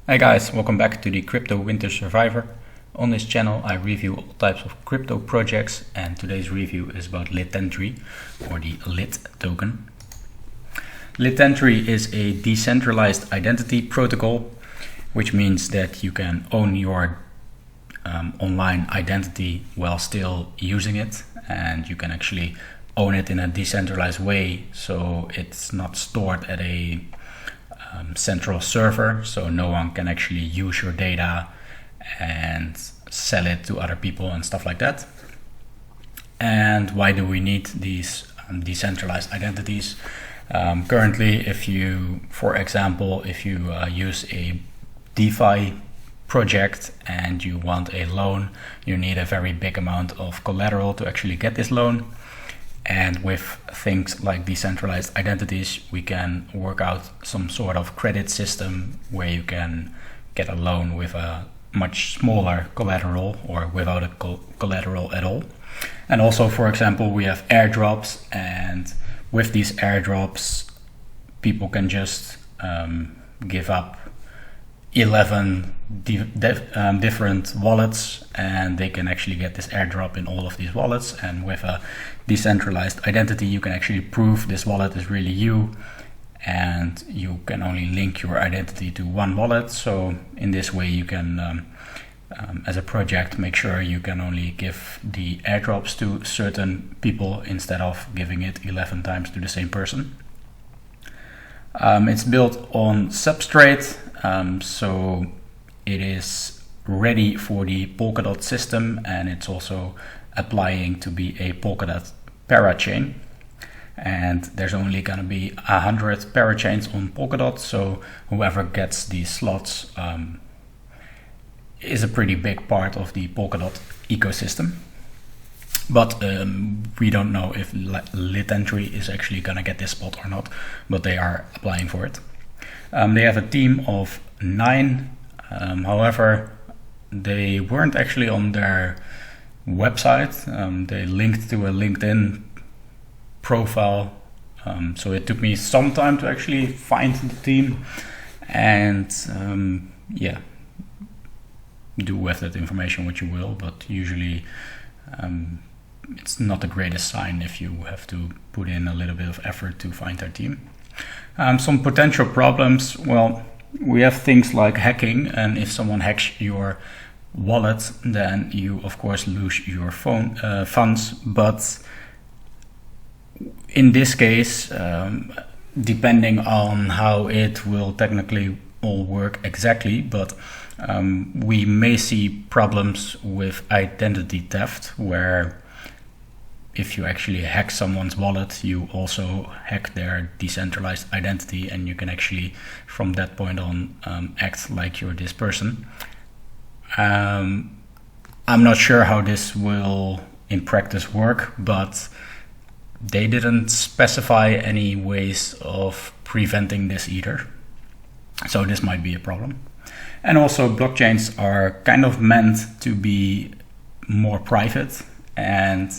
Hi guys, welcome back to the Crypto Winter Survivor. On this channel I review all types of crypto projects, and today's review is about Litentry, or the LIT token. Litentry is a decentralized identity protocol, which means that you can own your online identity while still using it, and you can actually own it in a decentralized way, so it's not stored at a central server, so no one can actually use your data and sell it to other people and stuff like that. And why do we need these decentralized identities? Currently, if you, for example, if you use a DeFi project and you want a loan, you need a very big amount of collateral to actually get this loan. And with things like decentralized identities, we can work out some sort of credit system where you can get a loan with a much smaller collateral or without a collateral at all. And also, for example, we have airdrops, and with these airdrops, people can just give up 11 different wallets, and they can actually get this airdrop in all of these wallets. And with a decentralized identity, you can actually prove this wallet is really you, and you can only link your identity to one wallet. So in this way you can as a project make sure you can only give the airdrops to certain people instead of giving it 11 times to the same person. It's built on Substrate, so it is ready for the Polkadot system, and it's also applying to be a Polkadot parachain. And there's only going to be 100 parachains on Polkadot, so whoever gets these slots is a pretty big part of the Polkadot ecosystem. But we don't know if Litentry is actually going to get this spot or not, but they are applying for it. They have a team of 9, however, they weren't actually on their website. They linked to a LinkedIn profile, so it took me some time to actually find the team, and yeah, do with that information what you will, but usually it's not the greatest sign if you have to put in a little bit of effort to find our team. Some potential problems, well, we have things like hacking, and if someone hacks your wallet, then you of course lose your funds. But in this case, depending on how it will technically all work exactly, but we may see problems with identity theft, where if you actually hack someone's wallet, you also hack their decentralized identity, and you can actually from that point on act like you're this person. I'm not sure how this will in practice work, but they didn't specify any ways of preventing this either, so this might be a problem. And also, blockchains are kind of meant to be more private, and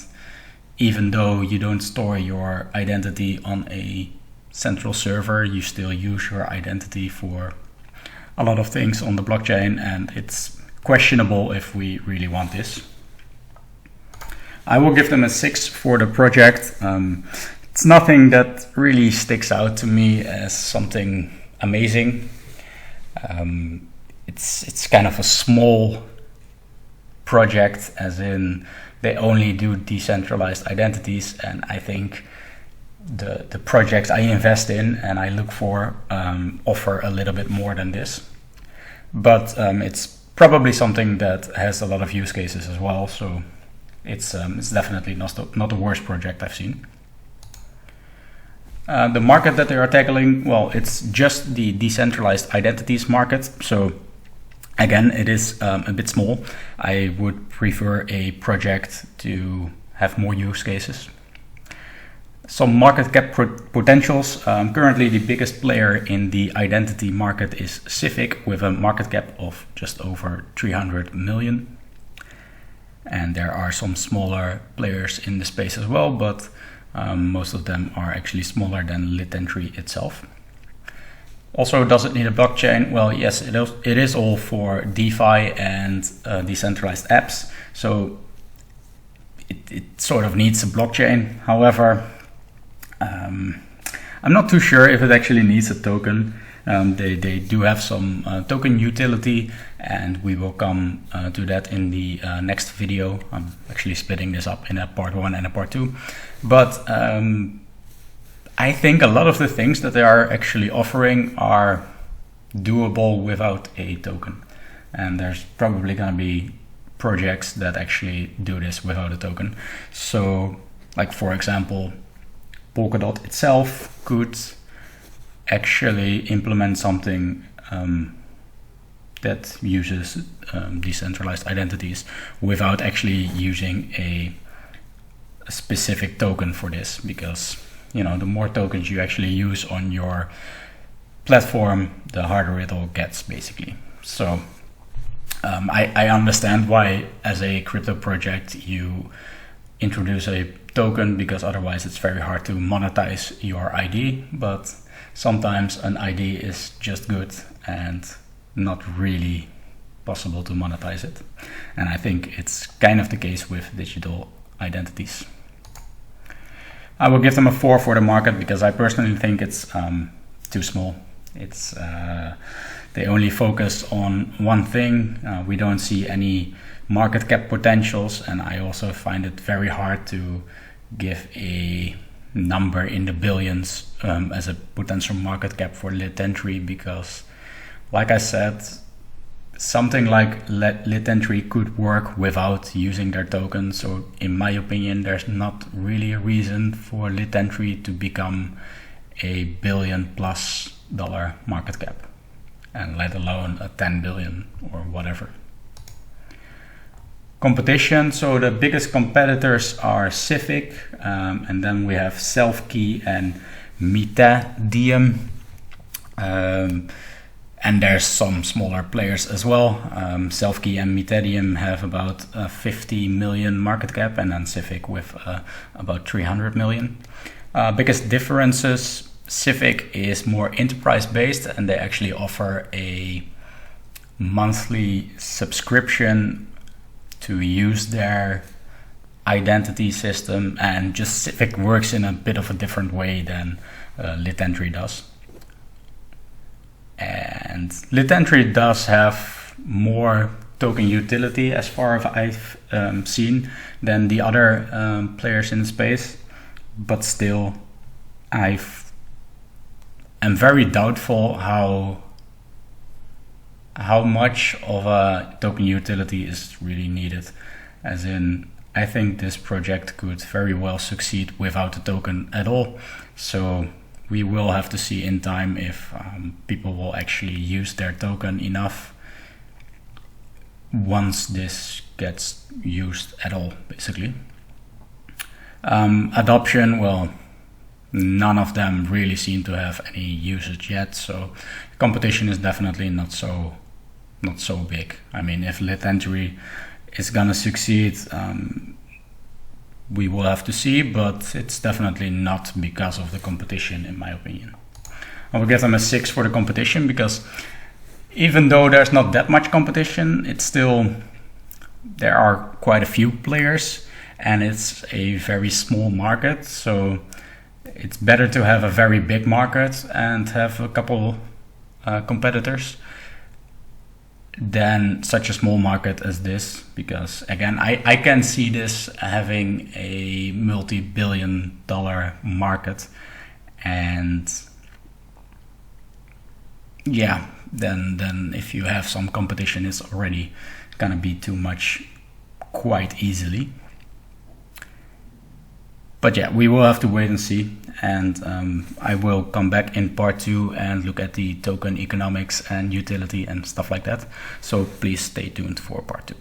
even though you don't store your identity on a central server, you still use your identity for a lot of things on the blockchain, and it's questionable if we really want this. I will give them a 6 for the project. It's nothing that really sticks out to me as something amazing. It's kind of a small project, as in they only do decentralized identities, and I think the projects I invest in and I look for offer a little bit more than this. But it's probably something that has a lot of use cases as well, so it's definitely not the worst project I've seen. The market that they are tackling, well, it's just the decentralized identities market, so again, it is a bit small. I would prefer a project to have more use cases. Some market cap potentials. Currently, the biggest player in the identity market is Civic, with a market cap of just over 300 million. And there are some smaller players in the space as well, but most of them are actually smaller than Litentry itself. Also, does it need a blockchain? Well, yes, it is all for DeFi and decentralized apps. So it sort of needs a blockchain. However, I'm not too sure if it actually needs a token. They do have some token utility, and we will come to that in the next video. I'm actually splitting this up in a part 1 and a part 2. But I think a lot of the things that they are actually offering are doable without a token. And there's probably going to be projects that actually do this without a token. So, like for example, Polkadot itself could actually implement something that uses decentralized identities without actually using a specific token for this, because the more tokens you actually use on your platform, the harder it all gets, basically. So I understand why, as a crypto project, you introduce a token, because otherwise it's very hard to monetize your ID. But sometimes an ID is just good and not really possible to monetize it. And I think it's kind of the case with digital identities. I will give them a 4 for the market, because I personally think it's too small. It's they only focus on one thing. We don't see any market cap potentials, and I also find it very hard to give a number in the billions as a potential market cap for Litentry, because, like I said, something like Litentry could work without using their token. So in my opinion, there's not really a reason for Litentry to become a $1 billion+ market cap, and let alone a 10 billion or whatever. Competition. So the biggest competitors are Civic, and then we have Selfkey and Metadium. And there's some smaller players as well. Selfkey and Metadium have about 50 million market cap, and then Civic with about 300 million. Biggest differences: Civic is more enterprise based, and they actually offer a monthly subscription to use their identity system, and just Civic works in a bit of a different way than Litentry does. And Litentry does have more token utility, as far as I've seen, than the other players in the space. But still, am very doubtful how much of a token utility is really needed. As in, I think this project could very well succeed without a token at all. So we will have to see in time if people will actually use their token enough once this gets used at all, basically. Adoption, well, none of them really seem to have any usage yet, so competition is definitely not so big. I mean, if Litentry is gonna succeed, we will have to see, but it's definitely not because of the competition, in my opinion. I will give them a 6 for the competition, because even though there's not that much competition, it's still, there are quite a few players, and it's a very small market. So it's better to have a very big market and have a couple competitors than such a small market as this, because again, I can see this having a multi-billion-dollar market, and yeah, then if you have some competition, it's already gonna be too much quite easily. But yeah, we will have to wait and see, and I will come back in part 2 and look at the token economics and utility and stuff like that. So please stay tuned for part 2.